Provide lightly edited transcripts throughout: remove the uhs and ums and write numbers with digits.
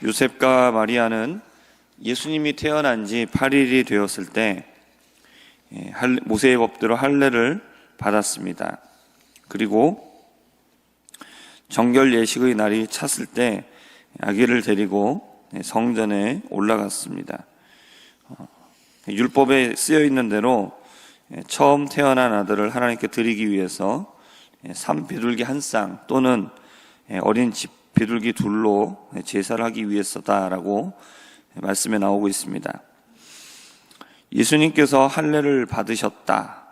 요셉과 마리아는 예수님이 태어난 지 8일이 되었을 때 모세의 법대로 할례를 받았습니다. 그리고 정결 예식의 날이 찼을 때 아기를 데리고 성전에 올라갔습니다. 율법에 쓰여 있는 대로 처음 태어난 아들을 하나님께 드리기 위해서 산비둘기 한 쌍 또는 어린 비둘기 둘로 제사를 하기 위해서다라고 말씀에 나오고 있습니다. 예수님께서 할례를 받으셨다라는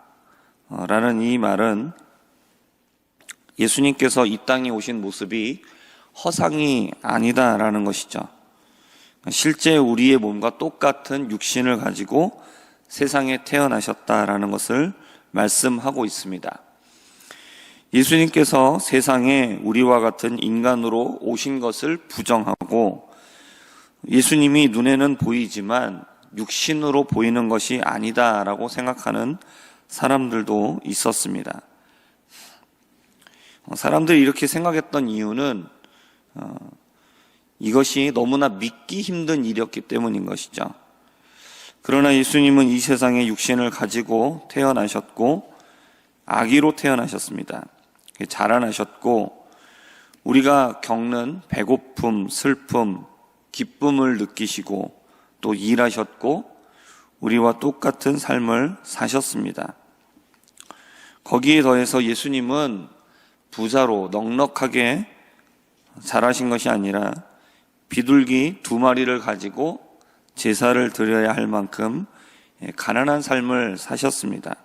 이 말은 예수님께서 이 땅에 오신 모습이 허상이 아니다라는 것이죠. 실제 우리의 몸과 똑같은 육신을 가지고 세상에 태어나셨다라는 것을 말씀하고 있습니다. 예수님께서 세상에 우리와 같은 인간으로 오신 것을 부정하고 예수님이 눈에는 보이지만 육신으로 보이는 것이 아니다라고 생각하는 사람들도 있었습니다. 사람들이 이렇게 생각했던 이유는 이것이 너무나 믿기 힘든 일이었기 때문인 것이죠. 그러나 예수님은 이 세상에 육신을 가지고 태어나셨고 아기로 태어나셨습니다. 자라나셨고 우리가 겪는 배고픔, 슬픔, 기쁨을 느끼시고 또 일하셨고 우리와 똑같은 삶을 사셨습니다. 거기에 더해서 예수님은 부자로 넉넉하게 자라신 것이 아니라 비둘기 2마리를 가지고 제사를 드려야 할 만큼 가난한 삶을 사셨습니다.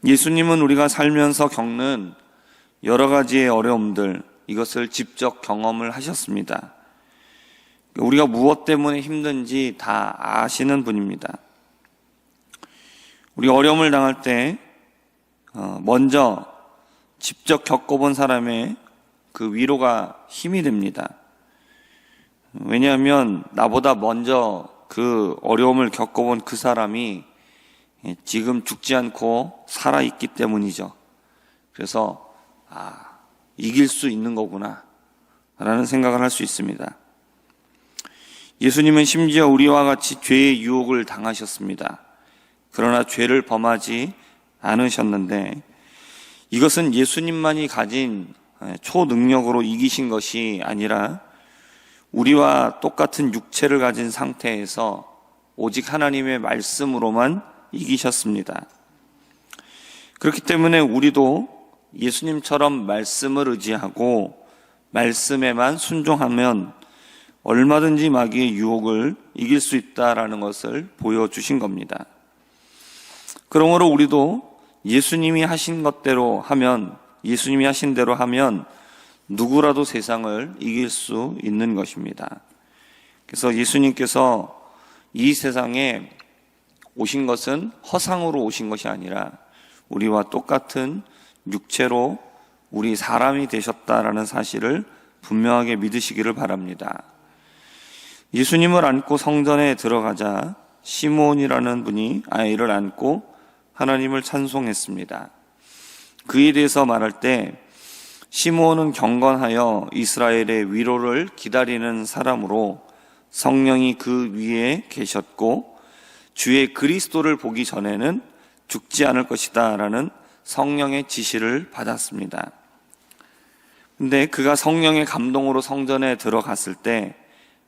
예수님은 우리가 살면서 겪는 여러 가지의 어려움들, 이것을 직접 경험을 하셨습니다. 우리가 무엇 때문에 힘든지 다 아시는 분입니다. 우리가 어려움을 당할 때 먼저 직접 겪어본 사람의 그 위로가 힘이 됩니다. 왜냐하면 나보다 먼저 그 어려움을 겪어본 그 사람이 지금 죽지 않고 살아있기 때문이죠. 그래서 이길 수 있는 거구나 라는 생각을 할 수 있습니다. 예수님은 심지어 우리와 같이 죄의 유혹을 당하셨습니다. 그러나 죄를 범하지 않으셨는데 이것은 예수님만이 가진 초능력으로 이기신 것이 아니라 우리와 똑같은 육체를 가진 상태에서 오직 하나님의 말씀으로만 이기셨습니다. 그렇기 때문에 우리도 예수님처럼 말씀을 의지하고 말씀에만 순종하면 얼마든지 마귀의 유혹을 이길 수 있다라는 것을 보여주신 겁니다. 그러므로 우리도 예수님이 하신 것대로 하면, 예수님이 하신 대로 하면 누구라도 세상을 이길 수 있는 것입니다. 그래서 예수님께서 이 세상에 오신 것은 허상으로 오신 것이 아니라 우리와 똑같은 육체로 우리 사람이 되셨다라는 사실을 분명하게 믿으시기를 바랍니다. 예수님을 안고 성전에 들어가자 시므온이라는 분이 아이를 안고 하나님을 찬송했습니다. 그에 대해서 말할 때 시므온은 경건하여 이스라엘의 위로를 기다리는 사람으로 성령이 그 위에 계셨고 주의 그리스도를 보기 전에는 죽지 않을 것이다 라는 성령의 지시를 받았습니다. 근데 그가 성령의 감동으로 성전에 들어갔을 때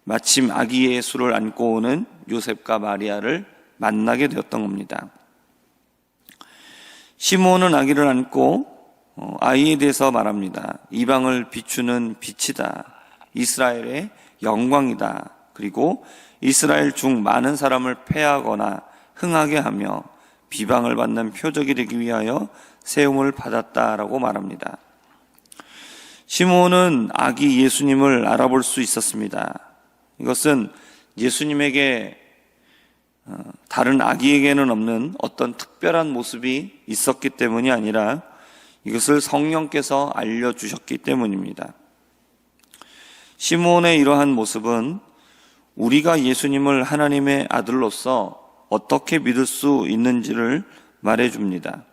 마침 아기 예수를 안고 오는 요셉과 마리아를 만나게 되었던 겁니다. 시므온은 아기를 안고 아이에 대해서 말합니다. 이방을 비추는 빛이다. 이스라엘의 영광이다. 그리고 이스라엘 중 많은 사람을 패하거나 흥하게 하며 비방을 받는 표적이 되기 위하여 세움을 받았다라고 말합니다. 시므온은 아기 예수님을 알아볼 수 있었습니다. 이것은 예수님에게 다른 아기에게는 없는 어떤 특별한 모습이 있었기 때문이 아니라 이것을 성령께서 알려주셨기 때문입니다. 시므온의 이러한 모습은 우리가 예수님을 하나님의 아들로서 어떻게 믿을 수 있는지를 말해줍니다.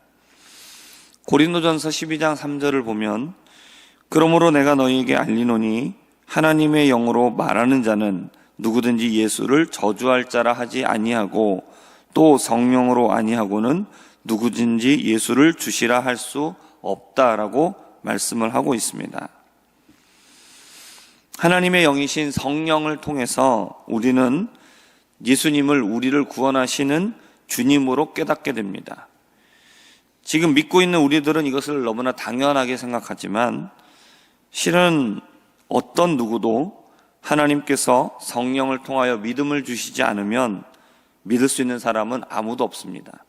고린도전서 12장 3절을 보면 그러므로 내가 너희에게 알리노니 하나님의 영으로 말하는 자는 누구든지 예수를 저주할 자라 하지 아니하고 또 성령으로 아니하고는 누구든지 예수를 주시라 할 수 없다라고 말씀을 하고 있습니다. 하나님의 영이신 성령을 통해서 우리는 예수님을 우리를 구원하시는 주님으로 깨닫게 됩니다. 지금 믿고 있는 우리들은 이것을 너무나 당연하게 생각하지만 실은 어떤 누구도 하나님께서 성령을 통하여 믿음을 주시지 않으면 믿을 수 있는 사람은 아무도 없습니다.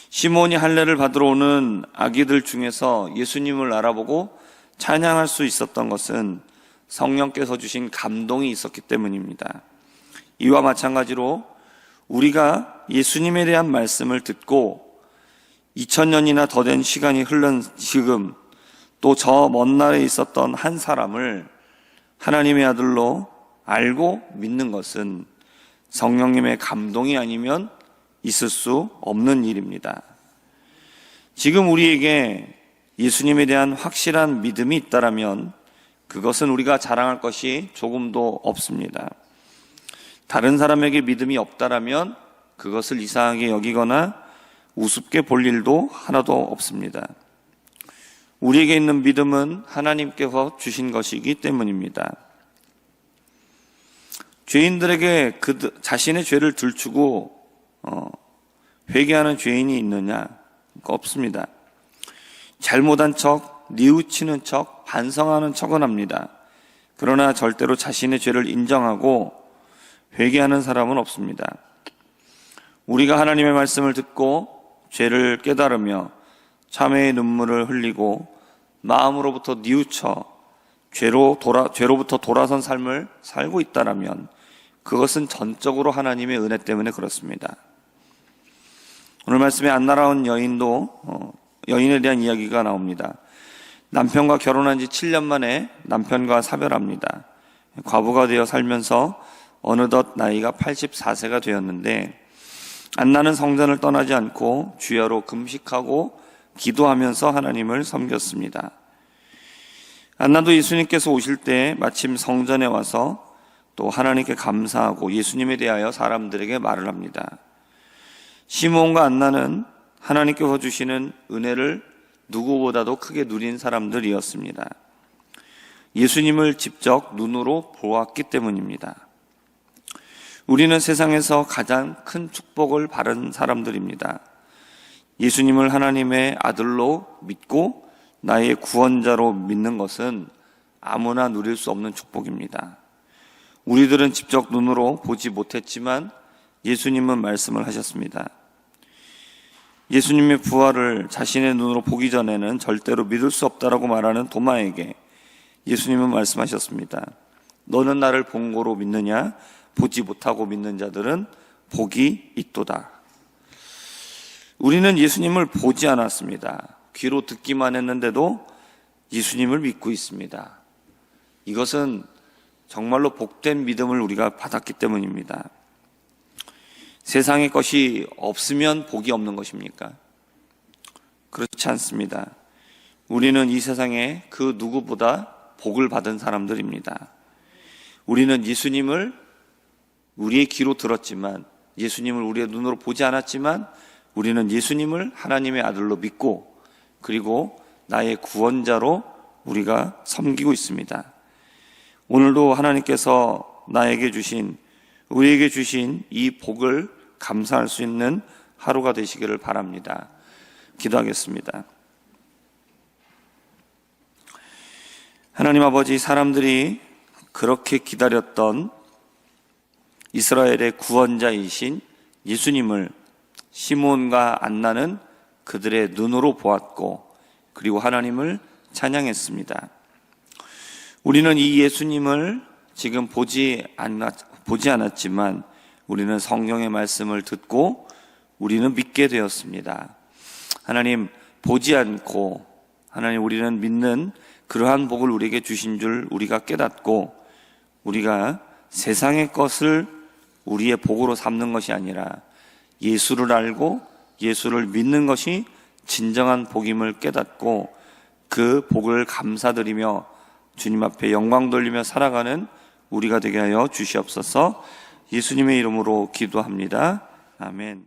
시몬이 할례를 받으러 오는 아기들 중에서 예수님을 알아보고 찬양할 수 있었던 것은 성령께서 주신 감동이 있었기 때문입니다. 이와 마찬가지로 우리가 예수님에 대한 말씀을 듣고 2000년이나 더 된 시간이 흘른 지금 또 저 먼 날에 있었던 한 사람을 하나님의 아들로 알고 믿는 것은 성령님의 감동이 아니면 있을 수 없는 일입니다. 지금 우리에게 예수님에 대한 확실한 믿음이 있다면 그것은 우리가 자랑할 것이 조금도 없습니다. 다른 사람에게 믿음이 없다면 그것을 이상하게 여기거나 우습게 볼 일도 하나도 없습니다. 우리에게 있는 믿음은 하나님께서 주신 것이기 때문입니다. 죄인들에게 자신의 죄를 들추고 회개하는 죄인이 있느냐? 없습니다. 잘못한 척, 뉘우치는 척, 반성하는 척은 합니다. 그러나 절대로 자신의 죄를 인정하고 회개하는 사람은 없습니다. 우리가 하나님의 말씀을 듣고 죄를 깨달으며 참회의 눈물을 흘리고 마음으로부터 뉘우쳐 죄로부터 돌아선 삶을 살고 있다면 그것은 전적으로 하나님의 은혜 때문에 그렇습니다. 오늘 말씀에 안 나라온 여인에 대한 이야기가 나옵니다. 남편과 결혼한 지 7년 만에 남편과 사별합니다. 과부가 되어 살면서 어느덧 나이가 84세가 되었는데 안나는 성전을 떠나지 않고 주야로 금식하고 기도하면서 하나님을 섬겼습니다. 안나도 예수님께서 오실 때 마침 성전에 와서 또 하나님께 감사하고 예수님에 대하여 사람들에게 말을 합니다. 시몬과 안나는 하나님께서 주시는 은혜를 누구보다도 크게 누린 사람들이었습니다. 예수님을 직접 눈으로 보았기 때문입니다. 우리는 세상에서 가장 큰 축복을 받은 사람들입니다. 예수님을 하나님의 아들로 믿고 나의 구원자로 믿는 것은 아무나 누릴 수 없는 축복입니다. 우리들은 직접 눈으로 보지 못했지만 예수님은 말씀을 하셨습니다. 예수님의 부활을 자신의 눈으로 보기 전에는 절대로 믿을 수 없다라고 말하는 도마에게 예수님은 말씀하셨습니다. 너는 나를 본 거로 믿느냐? 보지 못하고 믿는 자들은 복이 있도다. 우리는 예수님을 보지 않았습니다. 귀로 듣기만 했는데도 예수님을 믿고 있습니다. 이것은 정말로 복된 믿음을 우리가 받았기 때문입니다. 세상의 것이 없으면 복이 없는 것입니까? 그렇지 않습니다. 우리는 이 세상에 그 누구보다 복을 받은 사람들입니다. 우리는 예수님을 우리의 귀로 들었지만 예수님을 우리의 눈으로 보지 않았지만 우리는 예수님을 하나님의 아들로 믿고 그리고 나의 구원자로 우리가 섬기고 있습니다. 오늘도 하나님께서 우리에게 주신 이 복을 감사할 수 있는 하루가 되시기를 바랍니다. 기도하겠습니다. 하나님 아버지, 사람들이 그렇게 기다렸던 이스라엘의 구원자이신 예수님을 시몬과 안나는 그들의 눈으로 보았고 그리고 하나님을 찬양했습니다. 우리는 이 예수님을 지금 보지 않았지만 우리는 성경의 말씀을 듣고 우리는 믿게 되었습니다. 하나님, 보지 않고 하나님 우리는 믿는 그러한 복을 우리에게 주신 줄 우리가 깨닫고 우리가 세상의 것을 우리의 복으로 삼는 것이 아니라 예수를 알고 예수를 믿는 것이 진정한 복임을 깨닫고 그 복을 감사드리며 주님 앞에 영광 돌리며 살아가는 우리가 되게 하여 주시옵소서. 예수님의 이름으로 기도합니다. 아멘.